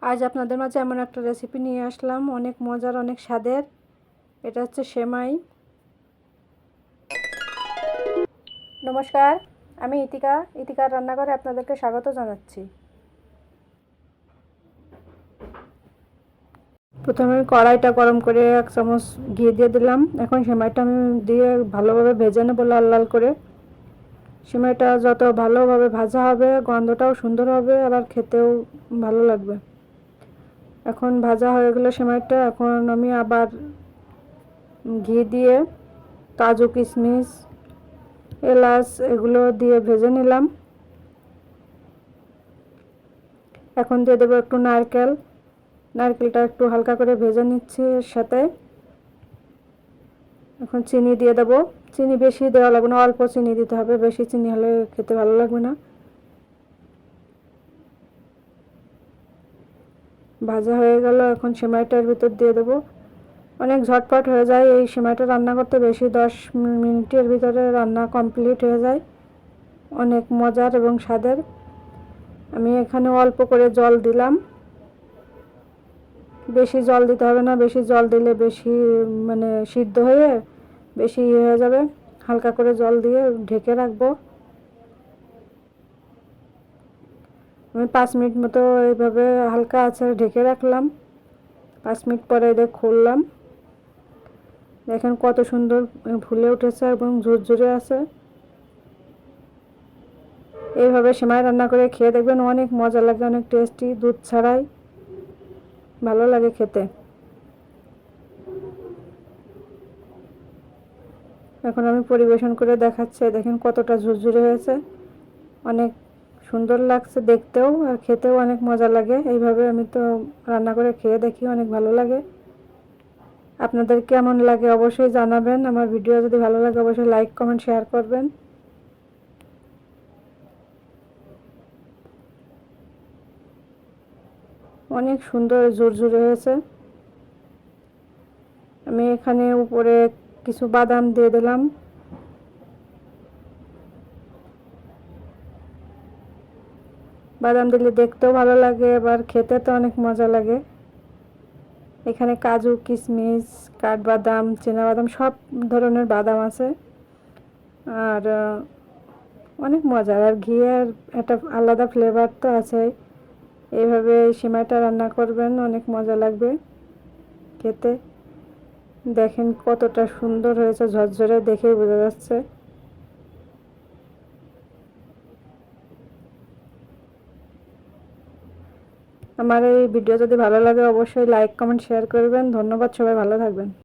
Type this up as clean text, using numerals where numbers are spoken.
আজ আপনাদের মাঝে এমন একটা রেসিপি নিয়ে আসলাম, অনেক মজার, অনেক স্বাদের। এটা হচ্ছে সেমাই। নমস্কার, আমি ইতিকার রান্নাঘরে আপনাদেরকে স্বাগত জানাচ্ছি। প্রথমে কড়াইটা গরম করে 1 চামচ ঘি দিয়ে দিলাম। এখন সেমাইটা আমি দিয়ে ভালোভাবে ভেজে নেব, লাল লাল করে। সেমাইটা যত ভালোভাবে ভাজা হবে গন্ধটাও সুন্দর হবে, আবার খেতেও ভালো লাগবে। এখন ভাজা হয়ে গেল সেমাইটা। এখন আমি আবার ঘি দিয়ে কাজু, কিশমিশ, এলাচ এগুলো দিয়ে ভেজে নিলাম। এখন দিয়ে দেবো একটু নারকেলটা একটু হালকা করে ভেজে নিচ্ছি এর সাথে। এখন চিনি দিয়ে দেবো। চিনি বেশি দেওয়া লাগবে না, অল্প চিনি দিতে হবে, বেশি চিনি হলে খেতে ভালো লাগবে না। ভাজা হয়ে গেল, এখন সেমাইটার ভিতর দিয়ে দেবো। অনেক ঝটপট হয়ে যায় এই সেমাইটা রান্না করতে, বেশি 10 মিনিটের ভিতরে রান্না কমপ্লিট হয়ে যায়। অনেক মজার এবং স্বাদের। আমি এখানে অল্প করে জল দিলাম, বেশি জল দিতে হবে না, বেশি জল দিলে বেশি সিদ্ধ হয়ে বেশি হয়ে যাবে। হালকা করে জল দিয়ে ঢেকে রাখবো। আমি 5 মিনিট মতো এইভাবে হালকা আছে ঢেকে রাখলাম। 5 মিনিট পরে খুললাম। দেখেন কত সুন্দর ফুলে উঠেছে এবং ঝুরঝুরে আছে। এইভাবে সেমাই রান্না করে খেয়ে দেখবেন, অনেক মজা লাগে, অনেক টেস্টি, দুধ ছাড়াই ভালো লাগে খেতে। এখন আমি পরিবেশন করে দেখাচ্ছি। দেখেন কতটা ঝুরঝুরে হয়েছে, অনেক সুন্দর লাগছে দেখতেও, আর খেতেও অনেক মজা লাগে। এইভাবে আমি তো রান্না করে খেয়ে দেখি, অনেক ভালো লাগে। আপনাদের কেমন লাগে অবশ্যই জানাবেন। আমার ভিডিও যদি ভালো লাগে অবশ্যই লাইক, কমেন্ট, শেয়ার করবেন। অনেক সুন্দর ঝুরঝুরে হয়েছে। আমি এখানে উপরে কিছু বাদাম দিয়ে দিলাম। বাদাম দিলে দেখতেও ভালো লাগে, আবার খেতে তো অনেক মজা লাগে। এখানে কাজু, কিশমিশ, কাঠবাদাম, চীনাবাদাম সব ধরনের বাদাম আছে। আর অনেক মজার, আর ঘিয়ের একটা আলাদা ফ্লেভার তো আছে। এইভাবে সেমাইটা রান্না করবেন, অনেক মজা লাগবে খেতে। দেখেন কতটা সুন্দর হয়েছে, ঝরঝরে, দেখেই বোঝা যাচ্ছে। আমার এই ভিডিও যদি ভালো লাগে অবশ্যই লাইক, কমেন্ট, শেয়ার করবেন। ধন্যবাদ, সবাই ভালো থাকবেন।